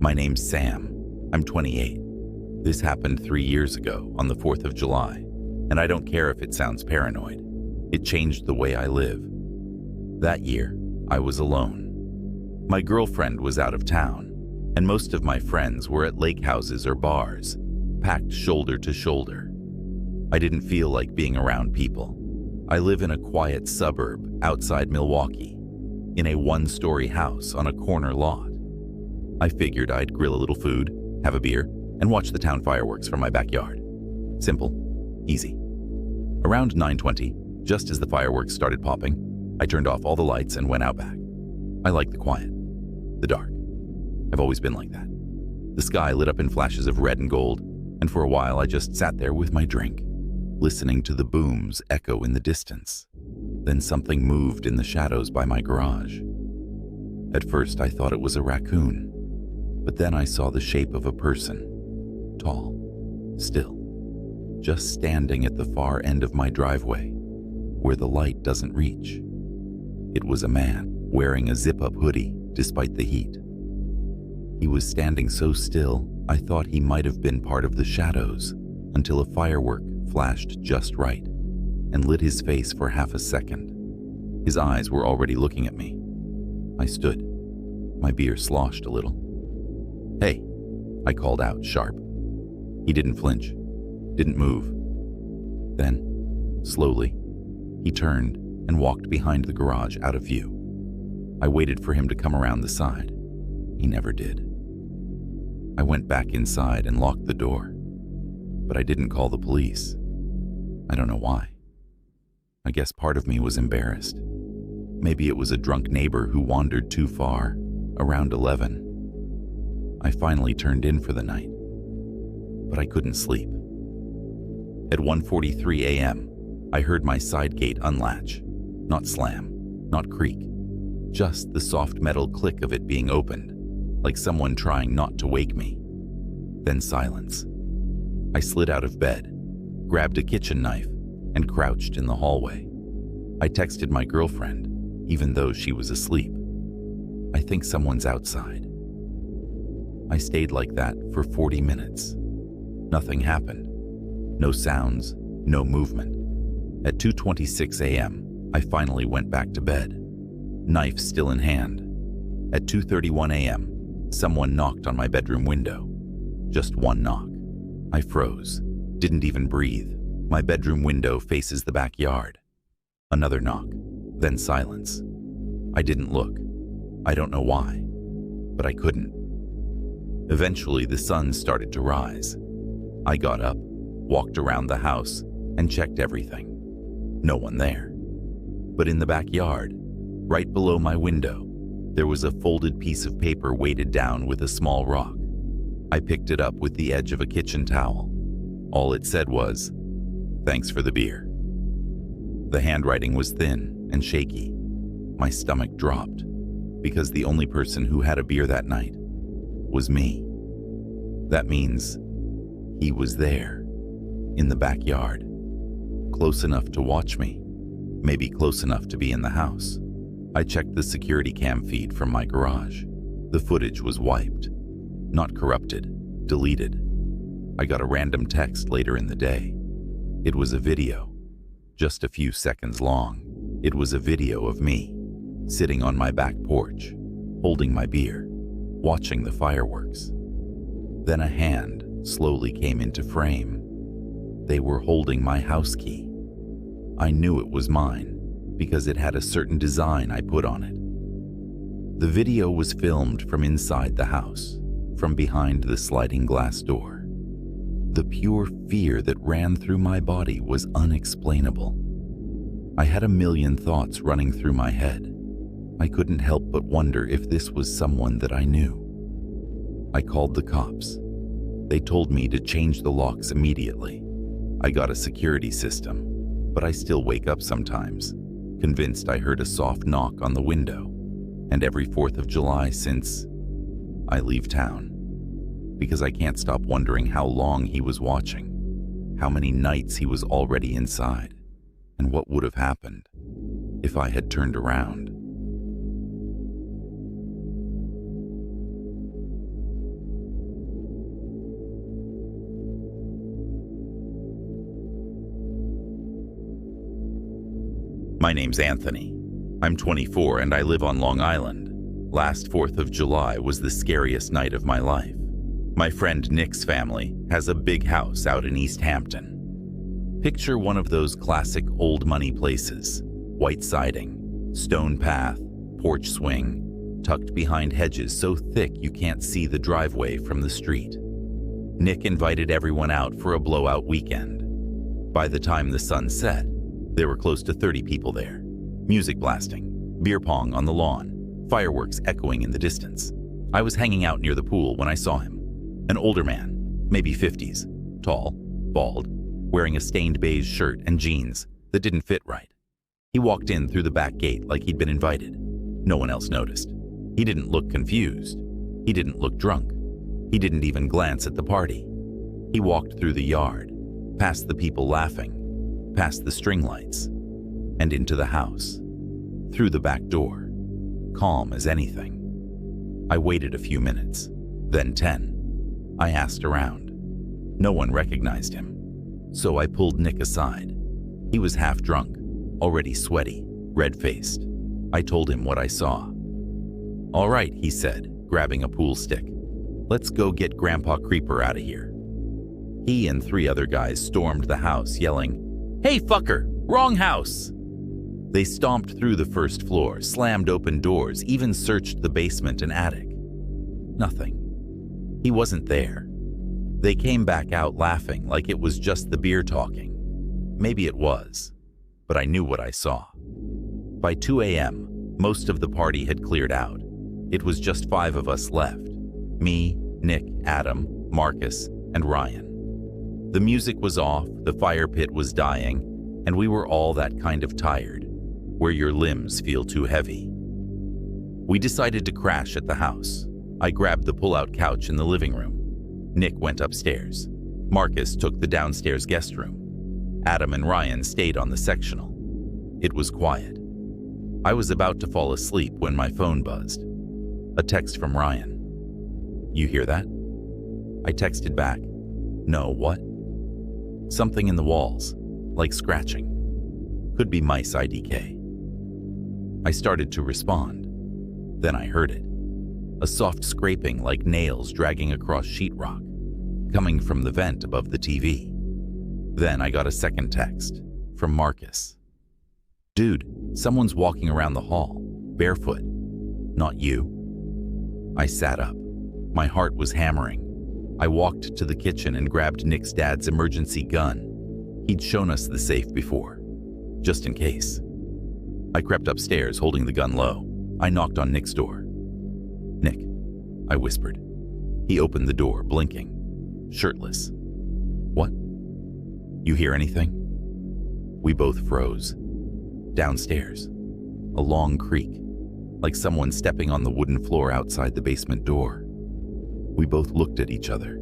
My name's Sam. I'm 28. This happened 3 years ago on the 4th of July, and I don't care if it sounds paranoid. It changed the way I live. That year, I was alone. My girlfriend was out of town, and most of my friends were at lake houses or bars, packed shoulder to shoulder. I didn't feel like being around people. I live in a quiet suburb outside Milwaukee, in a one-story house on a corner lot. I figured I'd grill a little food, have a beer, and watch the town fireworks from my backyard. Simple, easy. Around 9:20, just as the fireworks started popping, I turned off all the lights and went out back. I like the quiet, the dark. I've always been like that. The sky lit up in flashes of red and gold, and for a while I just sat there with my drink, listening to the booms echo in the distance. Then something moved in the shadows by my garage. At first I thought it was a raccoon, but then I saw the shape of a person, tall, still, just standing at the far end of my driveway, where the light doesn't reach. It was a man, wearing a zip-up hoodie despite the heat. He was standing so still, I thought he might have been part of the shadows, until a firework flashed just right and lit his face for half a second. His eyes were already looking at me. I stood. My beer sloshed a little. "Hey," I called out, sharp. He didn't flinch, didn't move. Then, slowly, he turned and walked behind the garage out of view. I waited for him to come around the side. He never did. I went back inside and locked the door, but I didn't call the police. I don't know why. I guess part of me was embarrassed. Maybe it was a drunk neighbor who wandered too far, around 11. I finally turned in for the night, but I couldn't sleep. At 1:43 a.m., I heard my side gate unlatch, not slam, not creak, just the soft metal click of it being opened, like someone trying not to wake me. Then silence. I slid out of bed, grabbed a kitchen knife, and crouched in the hallway. I texted my girlfriend, even though she was asleep. "I think someone's outside." I stayed like that for 40 minutes. Nothing happened. No sounds, no movement. At 2:26 a.m., I finally went back to bed, knife still in hand. At 2:31 a.m., someone knocked on my bedroom window. Just one knock. I froze, didn't even breathe. My bedroom window faces the backyard. Another knock, then silence. I didn't look. I don't know why, but I couldn't. Eventually, the sun started to rise. I got up, walked around the house, and checked everything. No one there. But in the backyard, right below my window, there was a folded piece of paper weighted down with a small rock. I picked it up with the edge of a kitchen towel. All it said was, "Thanks for the beer." The handwriting was thin and shaky. My stomach dropped, because the only person who had a beer that night was me. That means he was there, in the backyard, close enough to watch me, maybe close enough to be in the house. I checked the security cam feed from my garage. The footage was wiped, not corrupted, deleted. I got a random text later in the day. It was a video, just a few seconds long. It was a video of me, sitting on my back porch, holding my beer, watching the fireworks. Then a hand slowly came into frame. They were holding my house key. I knew it was mine because it had a certain design I put on it. The video was filmed from inside the house, from behind the sliding glass door. The pure fear that ran through my body was unexplainable. I had a million thoughts running through my head. I couldn't help but wonder if this was someone that I knew. I called the cops. They told me to change the locks immediately. I got a security system, but I still wake up sometimes, convinced I heard a soft knock on the window. And every 4th of July since, I leave town. Because I can't stop wondering how long he was watching, how many nights he was already inside, and what would have happened if I had turned around. My name's Anthony. I'm 24 and I live on Long Island. Last 4th of July was the scariest night of my life. My friend Nick's family has a big house out in East Hampton. Picture one of those classic old money places. White siding, stone path, porch swing, tucked behind hedges so thick you can't see the driveway from the street. Nick invited everyone out for a blowout weekend. By the time the sun set, there were close to 30 people there. Music blasting, beer pong on the lawn, fireworks echoing in the distance. I was hanging out near the pool when I saw him. An older man, maybe 50s, tall, bald, wearing a stained beige shirt and jeans that didn't fit right. He walked in through the back gate like he'd been invited. No one else noticed. He didn't look confused. He didn't look drunk. He didn't even glance at the party. He walked through the yard, past the people laughing, past the string lights, and into the house, through the back door, calm as anything. I waited a few minutes, then 10. I asked around. No one recognized him, so I pulled Nick aside. He was half drunk, already sweaty, red-faced. I told him what I saw. "All right," he said, grabbing a pool stick. "Let's go get Grandpa Creeper out of here." He and 3 other guys stormed the house, yelling, "Hey, fucker! Wrong house!" They stomped through the first floor, slammed open doors, even searched the basement and attic. Nothing. He wasn't there. They came back out laughing like it was just the beer talking. Maybe it was, but I knew what I saw. By 2 a.m., most of the party had cleared out. It was just 5 of us left. Me, Nick, Adam, Marcus, and Ryan. The music was off, the fire pit was dying, and we were all that kind of tired, where your limbs feel too heavy. We decided to crash at the house. I grabbed the pull-out couch in the living room. Nick went upstairs. Marcus took the downstairs guest room. Adam and Ryan stayed on the sectional. It was quiet. I was about to fall asleep when my phone buzzed. A text from Ryan. "You hear that?" I texted back. "No, what?" "Something in the walls, like scratching. Could be mice IDK." I started to respond. Then I heard it. A soft scraping like nails dragging across sheetrock, coming from the vent above the TV. Then I got a second text from Marcus. "Dude, someone's walking around the hall, barefoot. Not you." I sat up. My heart was hammering. I walked to the kitchen and grabbed Nick's dad's emergency gun. He'd shown us the safe before, just in case. I crept upstairs, holding the gun low. I knocked on Nick's door. "Nick," I whispered. He opened the door, blinking, shirtless. "What? You hear anything?" We both froze. Downstairs, a long creak, like someone stepping on the wooden floor outside the basement door. We both looked at each other.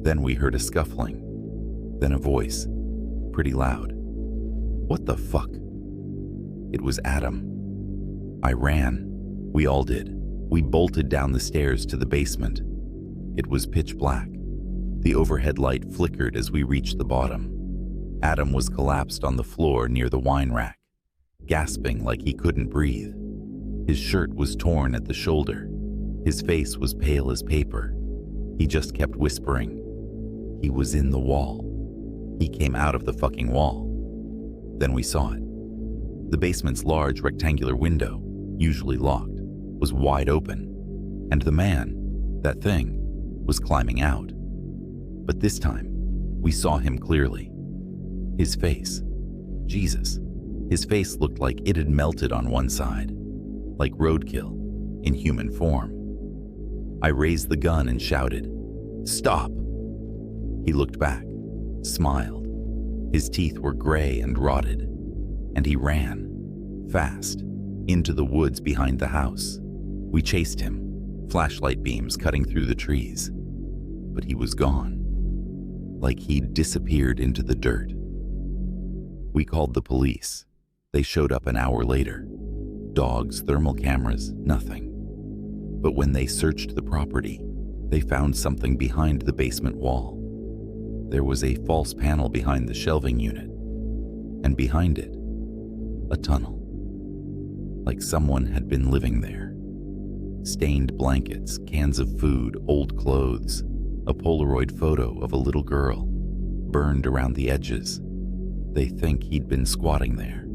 Then we heard a scuffling, then a voice, pretty loud. "What the fuck?" It was Adam. I ran. We all did. We bolted down the stairs to the basement. It was pitch black. The overhead light flickered as we reached the bottom. Adam was collapsed on the floor near the wine rack, gasping like he couldn't breathe. His shirt was torn at the shoulder. His face was pale as paper. He just kept whispering. He was in the wall. He came out of the fucking wall. Then we saw it. The basement's large rectangular window, usually locked, was wide open, and the man, that thing, was climbing out. But this time, we saw him clearly. His face. Jesus. His face looked like it had melted on one side, like roadkill, in human form. I raised the gun and shouted, "Stop!" He looked back, smiled. His teeth were gray and rotted, and he ran, fast, into the woods behind the house. We chased him, flashlight beams cutting through the trees. But he was gone, like he'd disappeared into the dirt. We called the police. They showed up an hour later. Dogs, thermal cameras, nothing. But when they searched the property, they found something behind the basement wall. There was a false panel behind the shelving unit, and behind it, a tunnel. Like someone had been living there. Stained blankets, cans of food, old clothes, a Polaroid photo of a little girl, burned around the edges. They think he'd been squatting there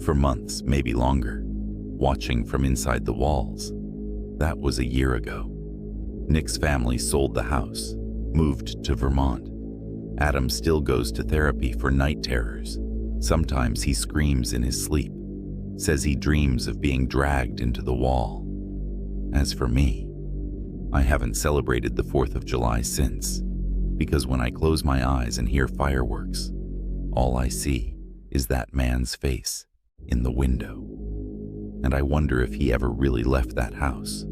for months, maybe longer, watching from inside the walls. That was a year ago. Nick's family sold the house, moved to Vermont. Adam still goes to therapy for night terrors. Sometimes he screams in his sleep, says he dreams of being dragged into the wall. As for me, I haven't celebrated the 4th of July since, because when I close my eyes and hear fireworks, all I see is that man's face in the window. And I wonder if he ever really left that house,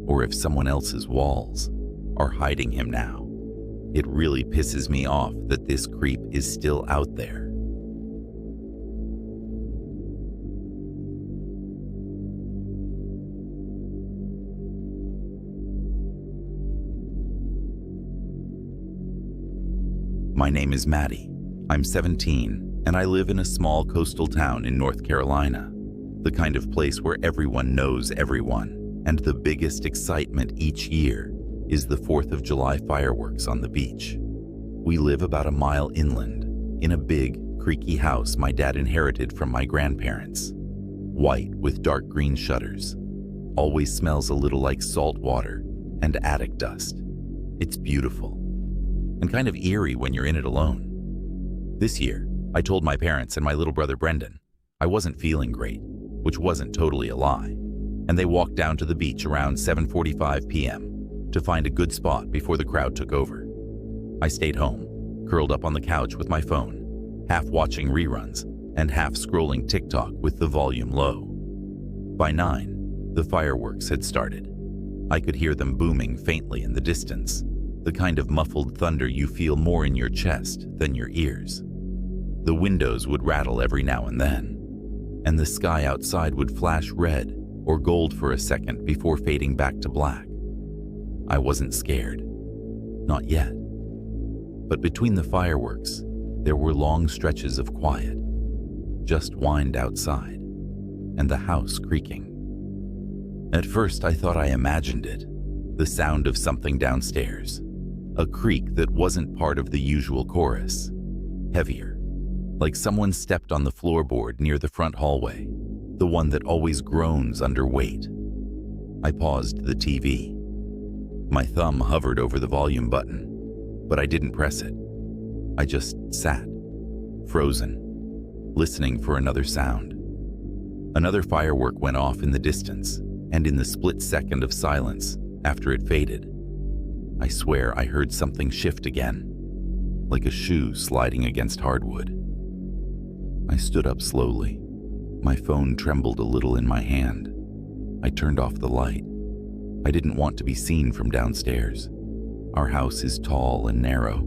or if someone else's walls are hiding him now. It really pisses me off that this creep is still out there. My name is Maddie. I'm 17, and I live in a small coastal town in North Carolina, the kind of place where everyone knows everyone, and the biggest excitement each year is the 4th of July fireworks on the beach. We live about a mile inland, in a big, creaky house my dad inherited from my grandparents. White with dark green shutters. Always smells a little like salt water and attic dust. It's beautiful, and kind of eerie when you're in it alone. This year, I told my parents and my little brother Brendan I wasn't feeling great, which wasn't totally a lie, and they walked down to the beach around 7:45 p.m. to find a good spot before the crowd took over. I stayed home, curled up on the couch with my phone, half watching reruns and half scrolling TikTok with the volume low. By 9, the fireworks had started. I could hear them booming faintly in the distance, the kind of muffled thunder you feel more in your chest than your ears. The windows would rattle every now and then, and the sky outside would flash red or gold for a second before fading back to black. I wasn't scared. Not yet. But between the fireworks, there were long stretches of quiet. Just wind outside, and the house creaking. At first, I thought I imagined it, the sound of something downstairs. A creak that wasn't part of the usual chorus. Heavier, like someone stepped on the floorboard near the front hallway, the one that always groans under weight. I paused the TV. My thumb hovered over the volume button, but I didn't press it. I just sat, frozen, listening for another sound. Another firework went off in the distance, and in the split second of silence after it faded, I swear I heard something shift again, like a shoe sliding against hardwood. I stood up slowly. My phone trembled a little in my hand. I turned off the light. I didn't want to be seen from downstairs. Our house is tall and narrow,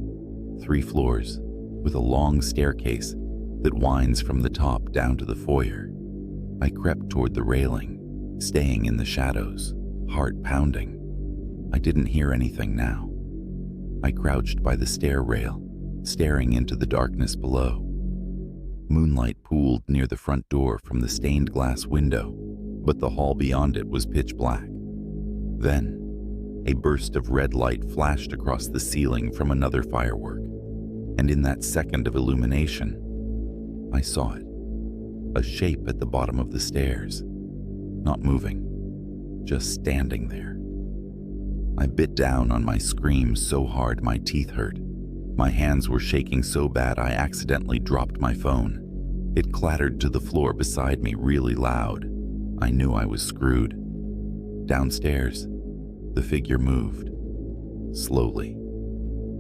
3 floors, with a long staircase that winds from the top down to the foyer. I crept toward the railing, staying in the shadows, heart pounding. I didn't hear anything now. I crouched by the stair rail, staring into the darkness below. Moonlight pooled near the front door from the stained glass window, but the hall beyond it was pitch black. Then, a burst of red light flashed across the ceiling from another firework, and in that second of illumination, I saw it. A shape at the bottom of the stairs, not moving, just standing there. I bit down on my scream so hard my teeth hurt. My hands were shaking so bad I accidentally dropped my phone. It clattered to the floor beside me really loud. I knew I was screwed. Downstairs, the figure moved. Slowly.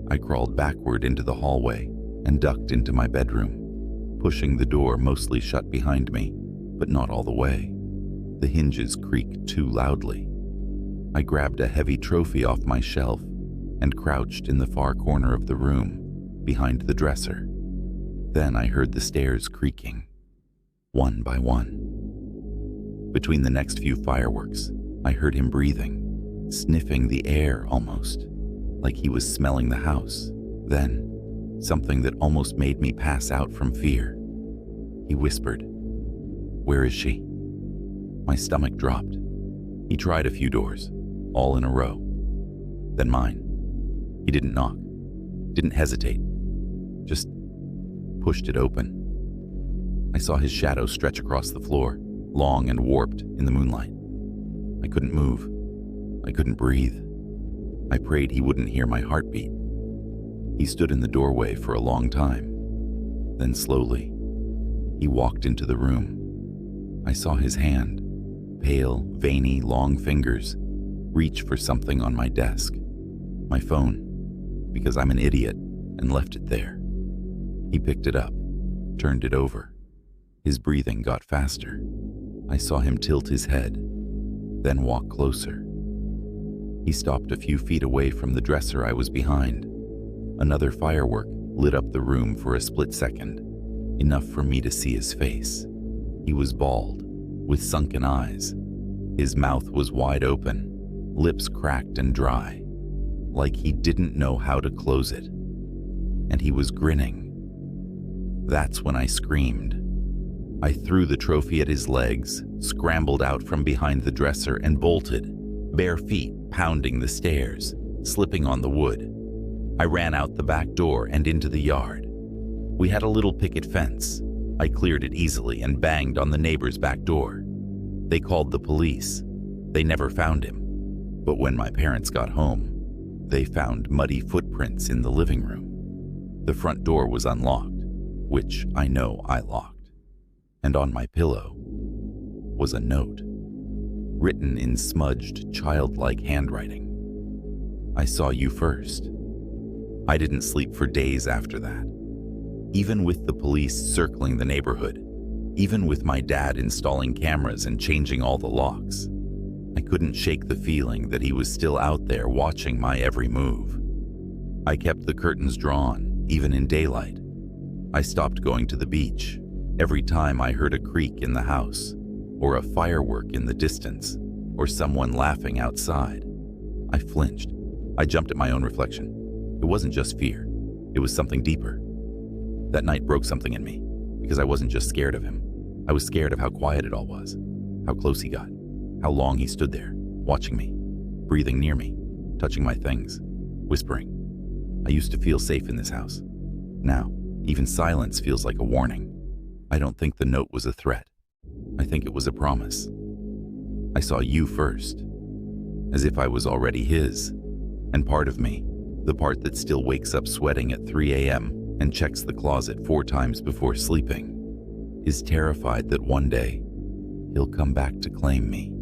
I crawled backward into the hallway and ducked into my bedroom, pushing the door mostly shut behind me, but not all the way. The hinges creaked too loudly. I grabbed a heavy trophy off my shelf and crouched in the far corner of the room, behind the dresser. Then I heard the stairs creaking, one by one. Between the next few fireworks, I heard him breathing, sniffing the air almost, like he was smelling the house. Then, something that almost made me pass out from fear. He whispered, Where is she?" My stomach dropped. He tried a few doors, all in a row. Then mine. He didn't knock, didn't hesitate, just pushed it open. I saw his shadow stretch across the floor, long and warped in the moonlight. I couldn't move. I couldn't breathe. I prayed he wouldn't hear my heartbeat. He stood in the doorway for a long time. Then slowly, he walked into the room. I saw his hand, pale, veiny, long fingers, reach for something on my desk. My phone, because I'm an idiot, and left it there. He picked it up, turned it over. His breathing got faster. I saw him tilt his head, then walk closer. He stopped a few feet away from the dresser I was behind. Another firework lit up the room for a split second, enough for me to see his face. He was bald, with sunken eyes. His mouth was wide open, lips cracked and dry, like he didn't know how to close it. And he was grinning. That's when I screamed. I threw the trophy at his legs, scrambled out from behind the dresser and bolted, bare feet pounding the stairs, slipping on the wood. I ran out the back door and into the yard. We had a little picket fence. I cleared it easily and banged on the neighbor's back door. They called the police. They never found him. But when my parents got home, they found muddy footprints in the living room. The front door was unlocked, which I know I locked. And on my pillow was a note, written in smudged, childlike handwriting. I saw you first. I didn't sleep for days after that. Even with the police circling the neighborhood, even with my dad installing cameras and changing all the locks, I couldn't shake the feeling that he was still out there watching my every move. I kept the curtains drawn, even in daylight. I stopped going to the beach every time I heard a creak in the house, or a firework in the distance, or someone laughing outside. I flinched. I jumped at my own reflection. It wasn't just fear. It was something deeper. That night broke something in me, because I wasn't just scared of him. I was scared of how quiet it all was, how close he got, how long he stood there, watching me, breathing near me, touching my things, whispering. I used to feel safe in this house. Now, even silence feels like a warning. I don't think the note was a threat. I think it was a promise. I saw you first, as if I was already his. And part of me, the part that still wakes up sweating at 3 a.m. and checks the closet 4 times before sleeping, is terrified that one day he'll come back to claim me.